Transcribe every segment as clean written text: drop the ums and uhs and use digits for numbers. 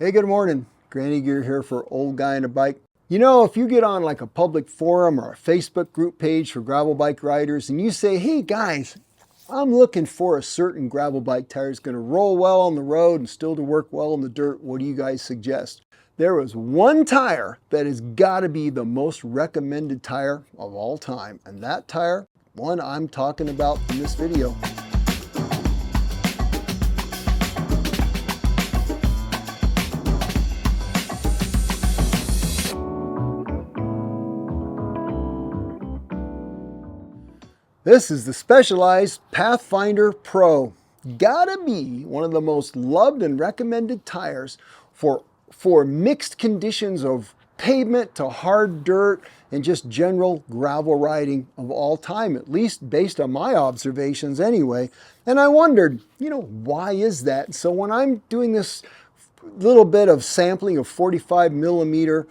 Hey, good morning. Granny Gear here for Old Guy on a Bike. You know, if you get on like a public forum or a Facebook group page for gravel bike riders and you say, hey guys, I'm looking for a certain gravel bike tire that's going to roll well on the road and still to work well in the dirt, what do you guys suggest? There is one tire that has got to be the most recommended tire of all time. And that tire, one I'm talking about in this video. This is the Specialized Pathfinder Pro. Gotta be one of the most loved and recommended tires for mixed conditions of pavement to hard dirt and just general gravel riding of all time, at least based on my observations anyway. And I wondered, why is that? So when I'm doing this little bit of sampling of 45 millimeter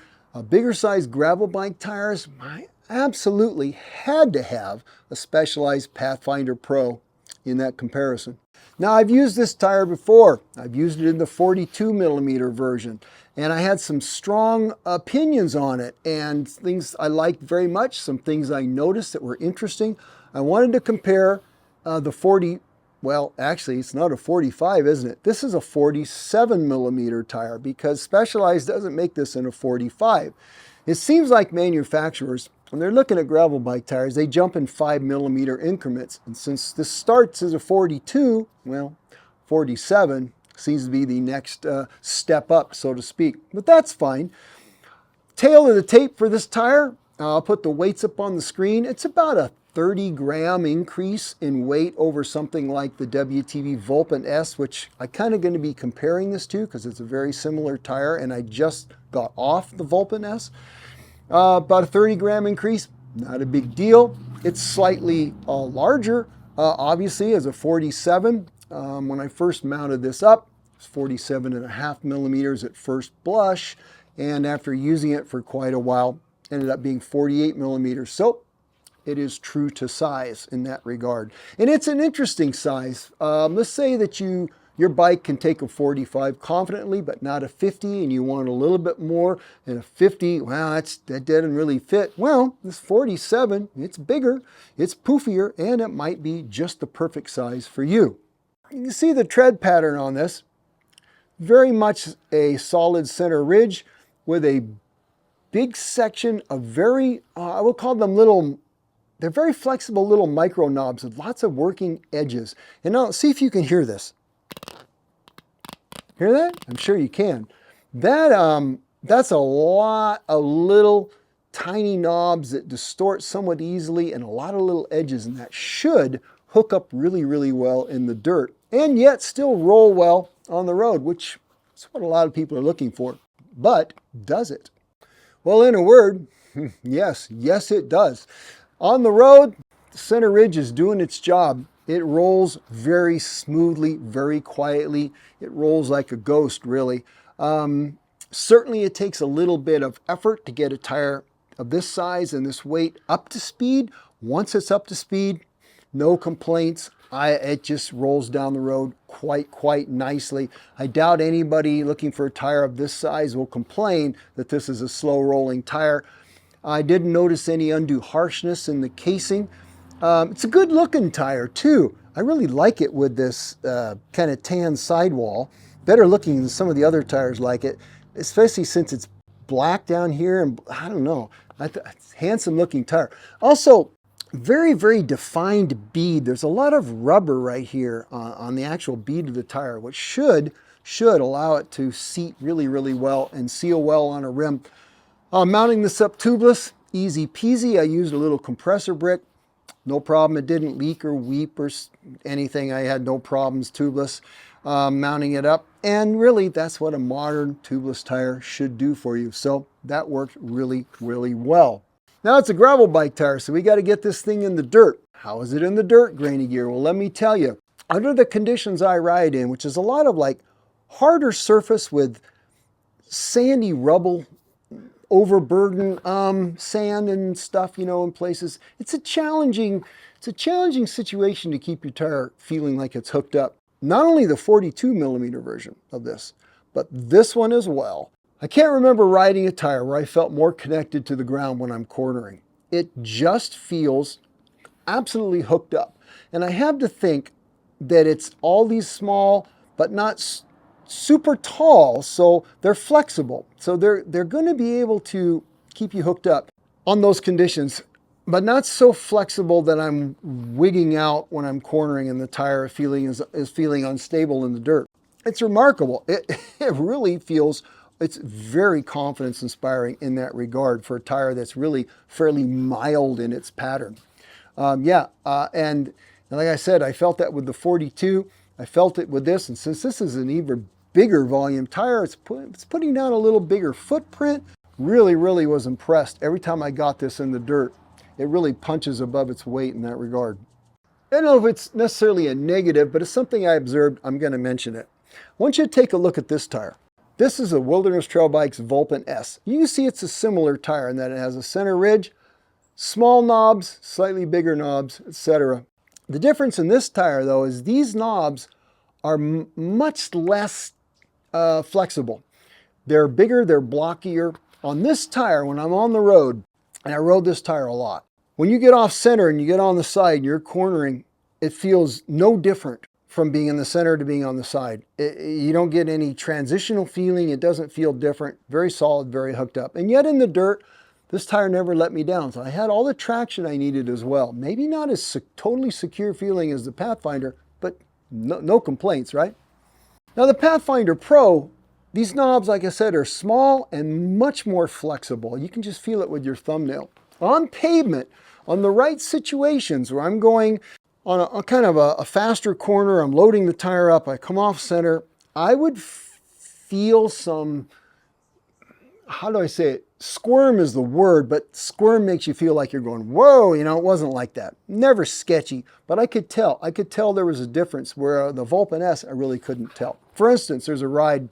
bigger size gravel bike tires, I absolutely had to have a Specialized Pathfinder Pro in that comparison. Now, I've used this tire before. I've used it in the 42 millimeter version, and I had some strong opinions on it and things I liked very much, some things I noticed that were interesting. I wanted to compare the 40, well, actually, it's not a 45, isn't it? This is a 47 millimeter tire because Specialized doesn't make this in a 45. It seems like manufacturers, when they're looking at gravel bike tires, they jump in 5 millimeter increments. And since this starts as a 42, well, 47 seems to be the next step up, so to speak. But that's fine. Tail of the tape for this tire, I'll put the weights up on the screen. It's about a 30-gram increase in weight over something like the WTV Vulpin S, which I'm kind of going to be comparing this to because it's a very similar tire, and I just got off the Vulpin S. About a 30-gram increase, not a big deal. It's slightly larger, obviously, as a 47. When I first mounted this up, it's 47.5 millimeters at first blush, and after using it for quite a while, ended up being 48 millimeters. So it is true to size in that regard. And it's an interesting size. Let's say that your bike can take a 45 confidently, but not a 50, and you want a little bit more, and a 50, well, that doesn't really fit. Well, this 47, it's bigger, it's poofier, and it might be just the perfect size for you. You can see the tread pattern on this. Very much a solid center ridge with a big section of very, I will call them they're very flexible little micro knobs with lots of working edges. And now see if you can hear this. Hear that? I'm sure you can. That's a lot of little tiny knobs that distort somewhat easily and a lot of little edges, and that should hook up really, really well in the dirt and yet still roll well on the road, which is what a lot of people are looking for. But does it? Well, in a word, yes, it does. On the road, the center ridge is doing its job. It rolls very smoothly, very quietly. It rolls like a ghost, really. Certainly it takes a little bit of effort to get a tire of this size and this weight up to speed. Once it's up to speed, no complaints. It just rolls down the road quite nicely. I doubt anybody looking for a tire of this size will complain that this is a slow rolling tire. I didn't notice any undue harshness in the casing. It's a good looking tire too. I really like it with this kind of tan sidewall. Better looking than some of the other tires like it, especially since it's black down here, and I don't know, it's a handsome looking tire. Also, very, very defined bead. There's a lot of rubber right here on the actual bead of the tire, which should allow it to seat really, really well and seal well on a rim. Mounting this up tubeless, easy peasy. I used a little compressor brick. No problem. It didn't leak or weep or anything. I had no problems tubeless mounting it up. And really, that's what a modern tubeless tire should do for you. So that worked really, really well. Now it's a gravel bike tire, so we got to get this thing in the dirt. How is it in the dirt, Granny Gear? Well, let me tell you. Under the conditions I ride in, which is a lot of like harder surface with sandy rubble, overburden sand and stuff, in places. It's a challenging situation to keep your tire feeling like it's hooked up. Not only the 42 millimeter version of this, but this one as well. I can't remember riding a tire where I felt more connected to the ground when I'm cornering. It just feels absolutely hooked up. And I have to think that it's all these small, but not super tall, so they're flexible. So they're going to be able to keep you hooked up on those conditions, but not so flexible that I'm wigging out when I'm cornering and the tire is feeling unstable in the dirt. It's remarkable. It really feels, it's very confidence inspiring in that regard for a tire that's really fairly mild in its pattern. And like I said, I felt that with the 42. I felt it with this, and since this is an even bigger volume tire, it's putting down a little bigger footprint. Really was impressed. Every time I got this in the dirt, it really punches above its weight in that regard. I don't know if it's necessarily a negative, but it's something I observed. I'm going to mention it. I want you to take a look at this tire. This is a Wilderness Trail Bikes Vulpin S. You can see it's a similar tire in that it has a center ridge, small knobs, slightly bigger knobs, etc. The difference in this tire, though, is these knobs are much less flexible. They're bigger, they're blockier. On this tire, when I'm on the road, and I rode this tire a lot, when you get off center and you get on the side and you're cornering, it feels no different from being in the center to being on the side. You don't get any transitional feeling. It doesn't feel different. Very solid, very hooked up. And yet in the dirt, this tire never let me down. So I had all the traction I needed as well. Maybe not as totally secure feeling as the Pathfinder, but no complaints, right? Now the Pathfinder Pro, these knobs, like I said, are small and much more flexible. You can just feel it with your thumbnail. On pavement, on the right situations where I'm going on a kind of a faster corner, I'm loading the tire up, I come off center, I would feel some, how do I say it? Squirm is the word, but squirm makes you feel like you're going, whoa, it wasn't like that. Never sketchy, but I could tell there was a difference where the Vulpin S, I really couldn't tell. For instance, there's a ride,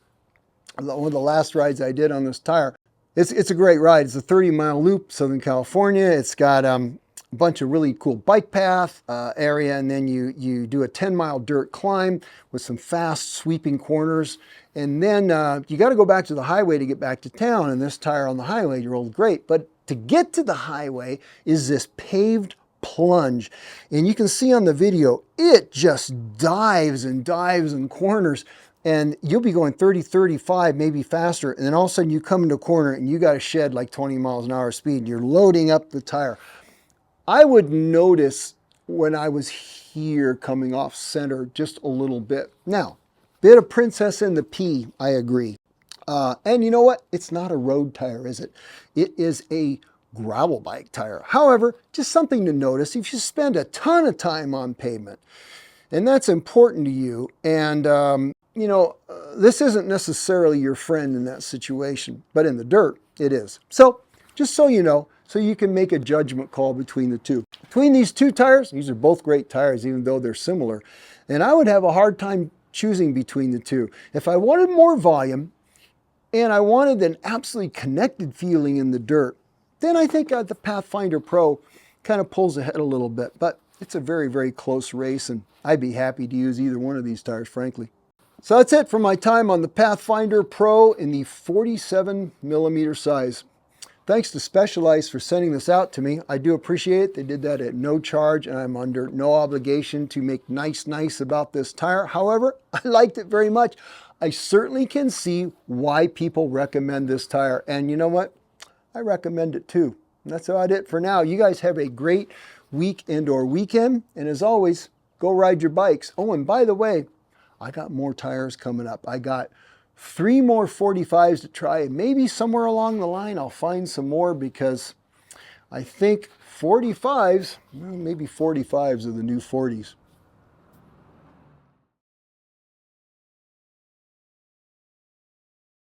one of the last rides I did on this tire. It's a great ride. It's a 30-mile loop, Southern California. It's got a bunch of really cool bike path area, and then you do a 10-mile dirt climb with some fast sweeping corners. And then you got to go back to the highway to get back to town, and this tire on the highway rolled great. But to get to the highway is this paved plunge. And you can see on the video, it just dives and dives in corners. And you'll be going 30, 35, maybe faster. And then all of a sudden you come into a corner and you got to shed like 20 miles an hour speed. And you're loading up the tire. I would notice when I was here coming off center just a little bit. Now, bit of princess in the pea, I agree. And you know what? It's not a road tire, is it? It is a gravel bike tire. However, just something to notice if you spend a ton of time on pavement, and that's important to you, and this isn't necessarily your friend in that situation, but in the dirt, it is. So, just so you know, so you can make a judgment call between the two. Between these two tires, these are both great tires, even though they're similar, and I would have a hard time choosing between the two. If I wanted more volume, and I wanted an absolutely connected feeling in the dirt, then I think the Pathfinder Pro kind of pulls ahead a little bit, but it's a very close race, and I'd be happy to use either one of these tires, frankly. So that's it for my time on the Pathfinder Pro in the 47mm size. Thanks to Specialized for sending this out to me. I do appreciate it. They did that at no charge, and I'm under no obligation to make nice about this tire. However, I liked it very much. I certainly can see why people recommend this tire. And you know what? I recommend it too. And that's about it for now. You guys have a great week and/or weekend. And as always, go ride your bikes. Oh, and by the way, I got more tires coming up. I got 3 more 45s to try. Maybe somewhere along the line I'll find some more, because I think 45s, well, maybe 45s are the new 40s.